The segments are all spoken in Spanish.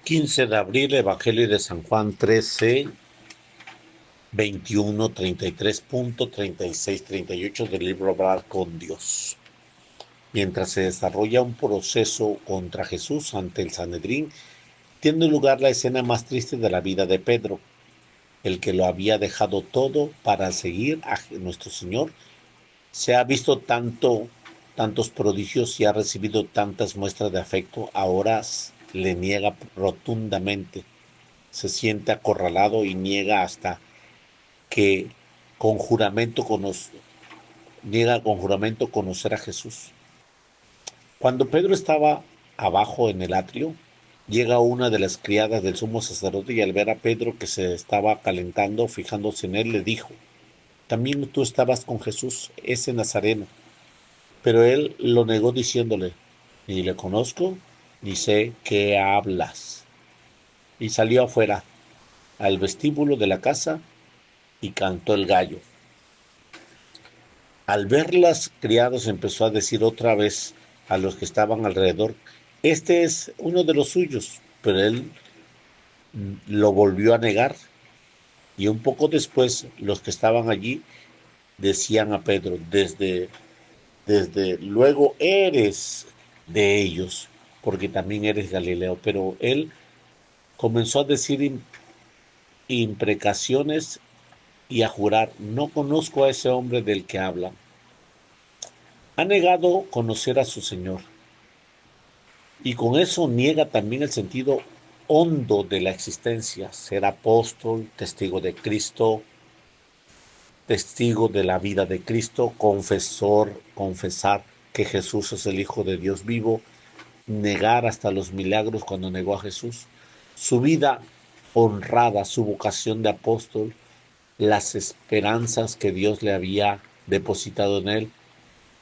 15 de abril, Evangelio de San Juan 13, 21, 33.36, 38 del libro Hablar con Dios. Mientras se desarrolla un proceso contra Jesús ante el Sanedrín, tiene lugar la escena más triste de la vida de Pedro, el que lo había dejado todo para seguir a nuestro Señor. Se ha visto tantos prodigios y ha recibido tantas muestras de afecto, ahora le niega rotundamente. Se siente acorralado y niega hasta que con juramento niega con juramento conocer a Jesús. Cuando Pedro estaba abajo en el atrio, llega una de las criadas del sumo sacerdote y al ver a Pedro que se estaba calentando, fijándose en él, le dijo: también tú estabas con Jesús, ese Nazareno. Pero él lo negó diciéndole: ni le conozco, ni sé qué hablas. Y salió afuera, al vestíbulo de la casa, y cantó el gallo. Al ver las criados empezó a decir otra vez a los que estaban alrededor: este es uno de los suyos. Pero él lo volvió a negar. Y un poco después los que estaban allí decían a Pedro: desde luego eres de ellos, porque también eres Galileo. Pero él comenzó a decir imprecaciones y a jurar: no conozco a ese hombre del que habla. Ha negado conocer a su Señor. Y con eso niega también el sentido hondo de la existencia: ser apóstol, testigo de Cristo, testigo de la vida de Cristo, confesar que Jesús es el Hijo de Dios vivo, negar hasta los milagros cuando negó a Jesús, su vida honrada, su vocación de apóstol, las esperanzas que Dios le había depositado en él,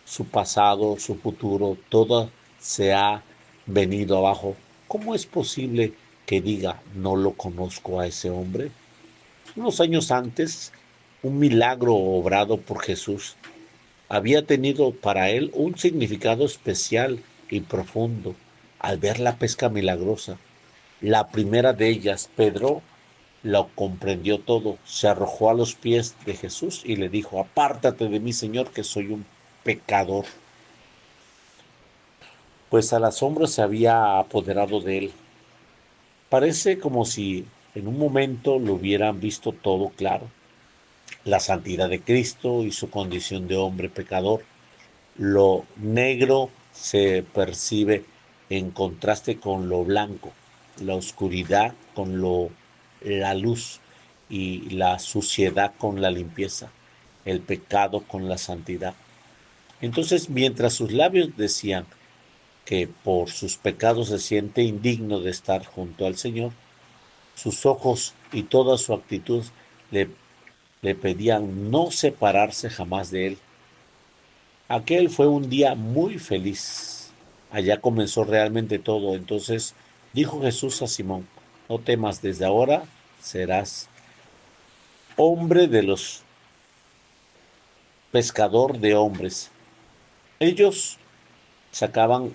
su pasado, su futuro, todo se ha venido abajo. ¿Cómo es posible que diga: no lo conozco a ese hombre? Unos años antes, un milagro obrado por Jesús había tenido para él un significado especial y profundo. Al ver la pesca milagrosa, la primera de ellas, Pedro lo comprendió todo, se arrojó a los pies de Jesús y le dijo: apártate de mí, Señor, que soy un pecador. Pues al asombro se había apoderado de él. Parece como si en un momento lo hubieran visto todo claro: la santidad de Cristo y su condición de hombre pecador. Lo negro se percibe en contraste con lo blanco, la oscuridad con la luz y la suciedad con la limpieza, el pecado con la santidad. Entonces, mientras sus labios decían que por sus pecados se siente indigno de estar junto al Señor, sus ojos y toda su actitud le, le pedían no separarse jamás de él. Aquel fue un día muy feliz. Allá comenzó realmente todo. Entonces dijo Jesús a Simón: no temas, desde ahora serás hombre de los pescador de hombres. Ellos sacaban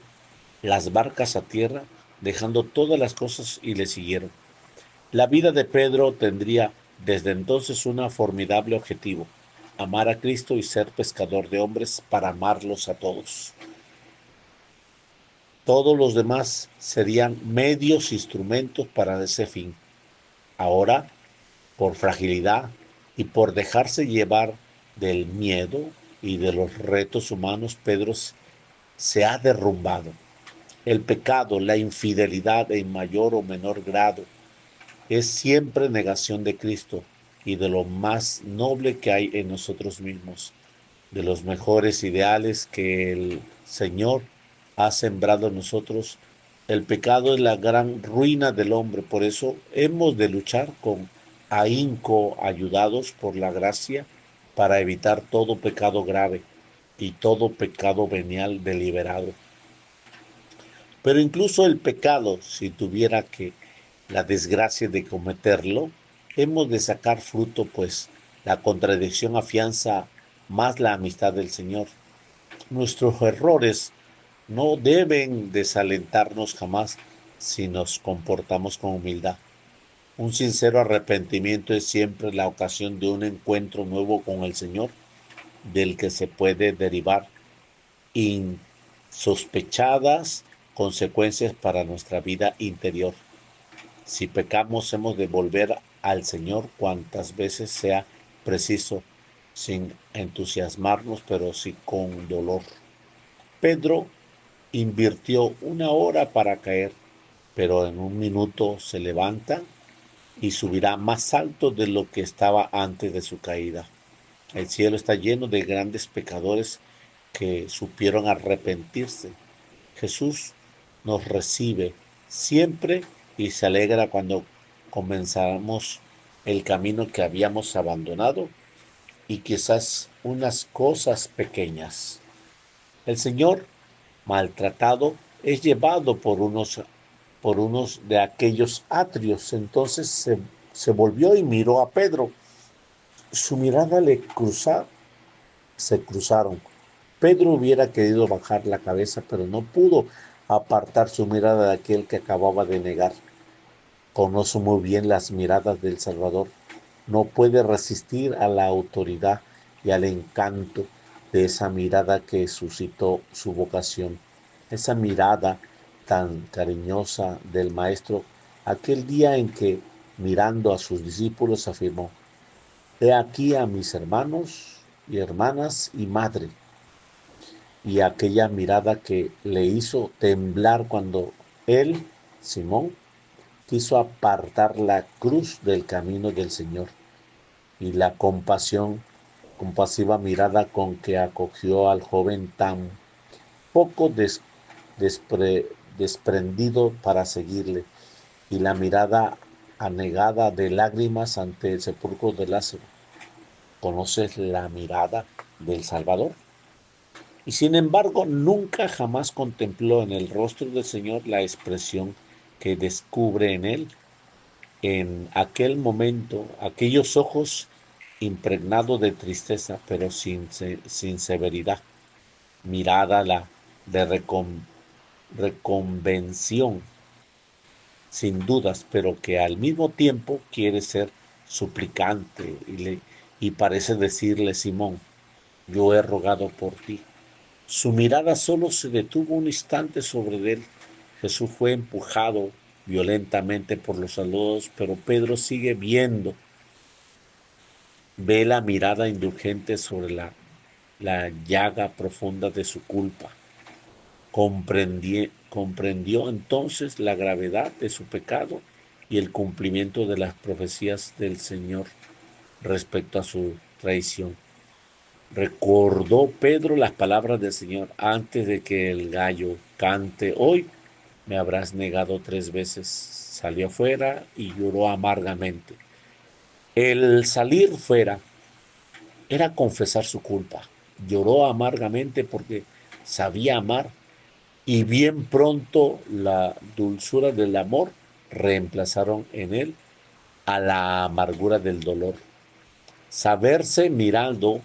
las barcas a tierra, dejando todas las cosas, y le siguieron. La vida de Pedro tendría desde entonces un formidable objetivo: amar a Cristo y ser pescador de hombres para amarlos a todos. Todos los demás serían medios, instrumentos para ese fin. Ahora, por fragilidad y por dejarse llevar del miedo y de los retos humanos, Pedro se ha derrumbado. El pecado, la infidelidad en mayor o menor grado, es siempre negación de Cristo y de lo más noble que hay en nosotros mismos, de los mejores ideales que el Señor ha sembrado en nosotros. El pecado es la gran ruina del hombre, por eso hemos de luchar con ahínco, ayudados por la gracia, para evitar todo pecado grave y todo pecado venial deliberado. Pero incluso el pecado, si tuviera que la desgracia de cometerlo, hemos de sacar fruto, pues la contradicción afianza más la amistad del Señor. Nuestros errores no deben desalentarnos jamás, si nos comportamos con humildad. Un sincero arrepentimiento es siempre la ocasión de un encuentro nuevo con el Señor, del que se puede derivar insospechadas consecuencias para nuestra vida interior. Si pecamos, hemos de volver al Señor cuantas veces sea preciso, sin entusiasmarnos, pero sí con dolor. Pedro invirtió 1 hora para caer, pero en 1 minuto se levanta y subirá más alto de lo que estaba antes de su caída. El cielo está lleno de grandes pecadores que supieron arrepentirse. Jesús nos recibe siempre y se alegra cuando comenzamos el camino que habíamos abandonado y quizás unas cosas pequeñas. El Señor, maltratado, es llevado por unos de aquellos atrios. Entonces se volvió y miró a Pedro. Su mirada se cruzaron. Pedro hubiera querido bajar la cabeza, pero no pudo apartar su mirada de aquel que acababa de negar. Conoce muy bien las miradas del Salvador. No puede resistir a la autoridad y al encanto de esa mirada que suscitó su vocación. Esa mirada tan cariñosa del Maestro, aquel día en que, mirando a sus discípulos, afirmó: He aquí a mis hermanos y hermanas y madre. Y aquella mirada que le hizo temblar cuando él, Simón, quiso apartar la cruz del camino del Señor, y la compasiva mirada con que acogió al joven tan poco desprendido para seguirle, y la mirada anegada de lágrimas ante el sepulcro de Lázaro. ¿Conoces la mirada del Salvador? Y sin embargo, nunca jamás contempló en el rostro del Señor la expresión que descubre en él en aquel momento, aquellos ojos impregnados de tristeza, pero sin severidad, mirada de reconvención, sin dudas, pero que al mismo tiempo quiere ser suplicante y parece decirle: Simón, yo he rogado por ti. Su mirada solo se detuvo un instante sobre él. Jesús fue empujado violentamente por los saludos, pero Pedro sigue viendo. Ve la mirada indulgente sobre la llaga profunda de su culpa. Comprendió entonces la gravedad de su pecado y el cumplimiento de las profecías del Señor respecto a su traición. Recordó Pedro las palabras del Señor: antes de que el gallo cante hoy, me habrás negado 3 veces. Salió fuera y lloró amargamente. El salir fuera era confesar su culpa. Lloró amargamente porque sabía amar, y bien pronto la dulzura del amor reemplazaron en él a la amargura del dolor. Saberse mirado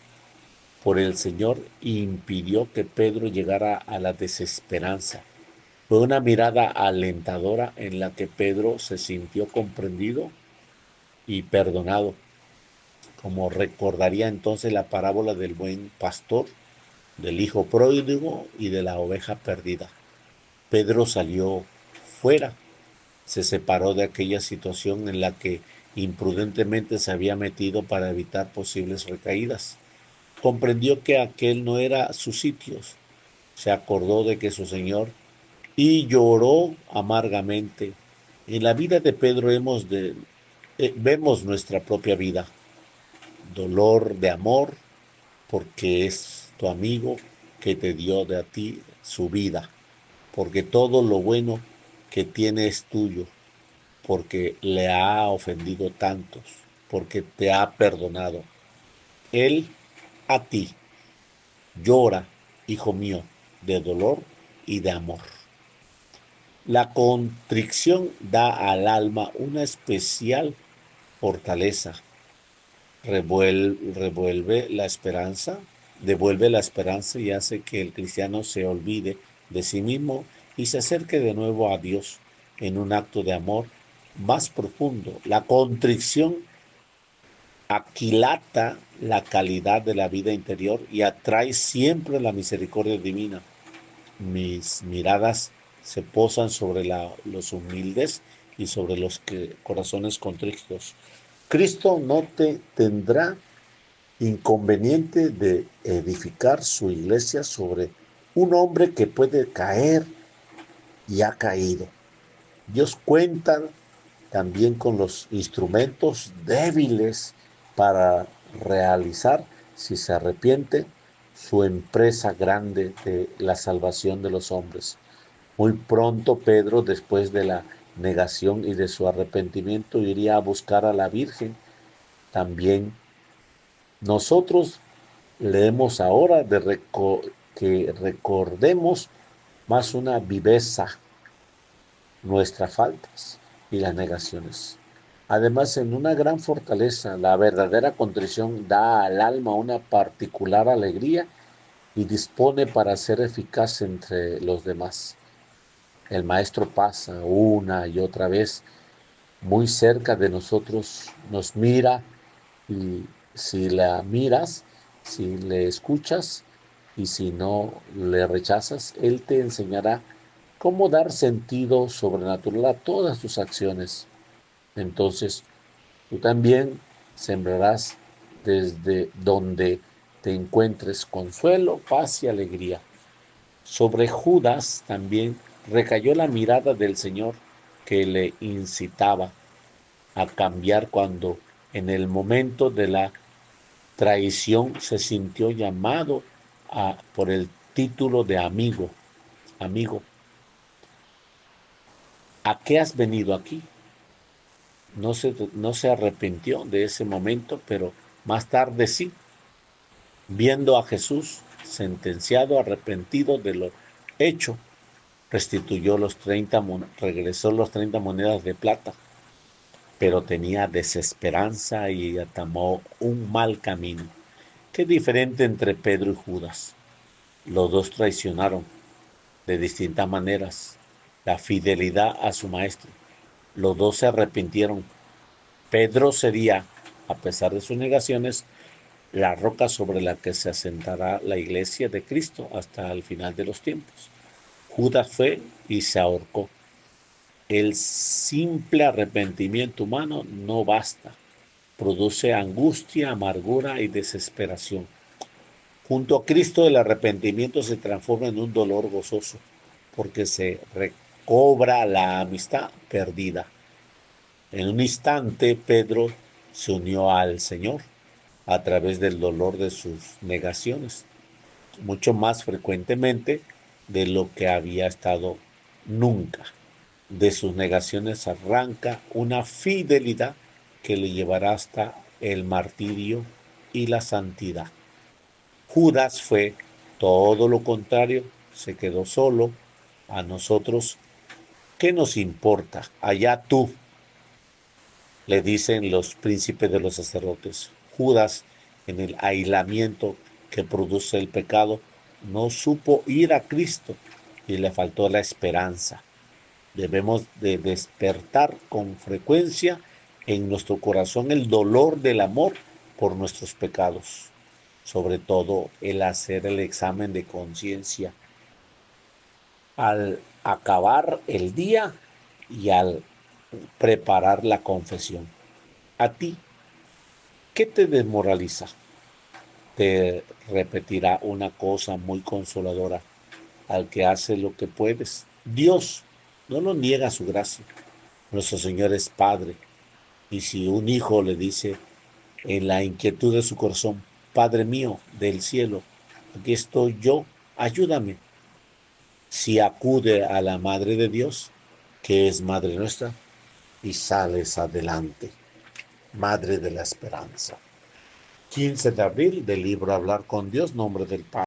por el Señor impidió que Pedro llegara a la desesperanza. Fue una mirada alentadora en la que Pedro se sintió comprendido y perdonado, como recordaría entonces la parábola del buen pastor, del hijo pródigo y de la oveja perdida. Pedro salió fuera, se separó de aquella situación en la que imprudentemente se había metido para evitar posibles recaídas. Comprendió que aquel no era su sitio, se acordó de que su Señor, y lloró amargamente. En la vida de Pedro vemos nuestra propia vida, dolor de amor, porque es tu amigo que te dio de a ti su vida, porque todo lo bueno que tiene es tuyo, porque le ha ofendido tantos, porque te ha perdonado. Él a ti llora, hijo mío, de dolor y de amor. La contrición da al alma una especial fortaleza, revuelve la esperanza, devuelve la esperanza y hace que el cristiano se olvide de sí mismo y se acerque de nuevo a Dios. en un acto de amor más profundo. La contrición aquilata la calidad de la vida interior y atrae siempre la misericordia divina. Mis miradas se posan sobre los humildes y sobre los corazones contritos. Cristo no tendrá inconveniente de edificar su iglesia sobre un hombre que puede caer y ha caído. Dios cuenta también con los instrumentos débiles para realizar, si se arrepiente, su empresa grande de la salvación de los hombres. Muy pronto Pedro, después de la negación y de su arrepentimiento, iría a buscar a la Virgen. También nosotros leemos ahora que recordemos más una viveza nuestras faltas y las negaciones. Además, en una gran fortaleza, la verdadera contrición da al alma una particular alegría y dispone para ser eficaz entre los demás. El Maestro pasa una y otra vez muy cerca de nosotros, nos mira y si la miras, si le escuchas y si no le rechazas, Él te enseñará cómo dar sentido sobrenatural a todas tus acciones. Entonces, tú también sembrarás desde donde te encuentres consuelo, paz y alegría. Sobre Judas también recayó la mirada del Señor que le incitaba a cambiar cuando en el momento de la traición se sintió llamado por el título de amigo. Amigo, ¿a qué has venido aquí? No se arrepintió de ese momento, pero más tarde sí, viendo a Jesús sentenciado, arrepentido de lo hecho, regresó los 30 monedas de plata, pero tenía desesperanza y tomó un mal camino. Qué diferente entre Pedro y Judas. Los dos traicionaron de distintas maneras la fidelidad a su maestro. Los dos se arrepintieron. Pedro sería, a pesar de sus negaciones, la roca sobre la que se asentará la iglesia de Cristo hasta el final de los tiempos. Judas fue y se ahorcó. El simple arrepentimiento humano no basta. Produce angustia, amargura y desesperación. Junto a Cristo el arrepentimiento se transforma en un dolor gozoso, porque se recobra la amistad perdida. En un instante Pedro se unió al Señor a través del dolor de sus negaciones, mucho más frecuentemente de lo que había estado nunca. De sus negaciones arranca una fidelidad que le llevará hasta el martirio y la santidad. Judas fue todo lo contrario, se quedó solo. A nosotros, ¿qué nos importa? Allá tú, le dicen los príncipes de los sacerdotes. Judas, en el aislamiento que produce el pecado, no supo ir a Cristo y le faltó la esperanza. Debemos de despertar con frecuencia en nuestro corazón el dolor del amor por nuestros pecados, sobre todo el hacer el examen de conciencia al acabar el día y al preparar la confesión. A ti, ¿qué te desmoraliza? Te repetirá una cosa muy consoladora: al que hace lo que puedes, Dios no lo niega su gracia. Nuestro Señor es Padre, y si un hijo le dice en la inquietud de su corazón: Padre mío del cielo, aquí estoy yo, ayúdame. Si acude a la Madre de Dios, que es Madre nuestra, y sales adelante. Madre de la Esperanza. 15 de abril del libro Hablar con Dios, nombre del Padre.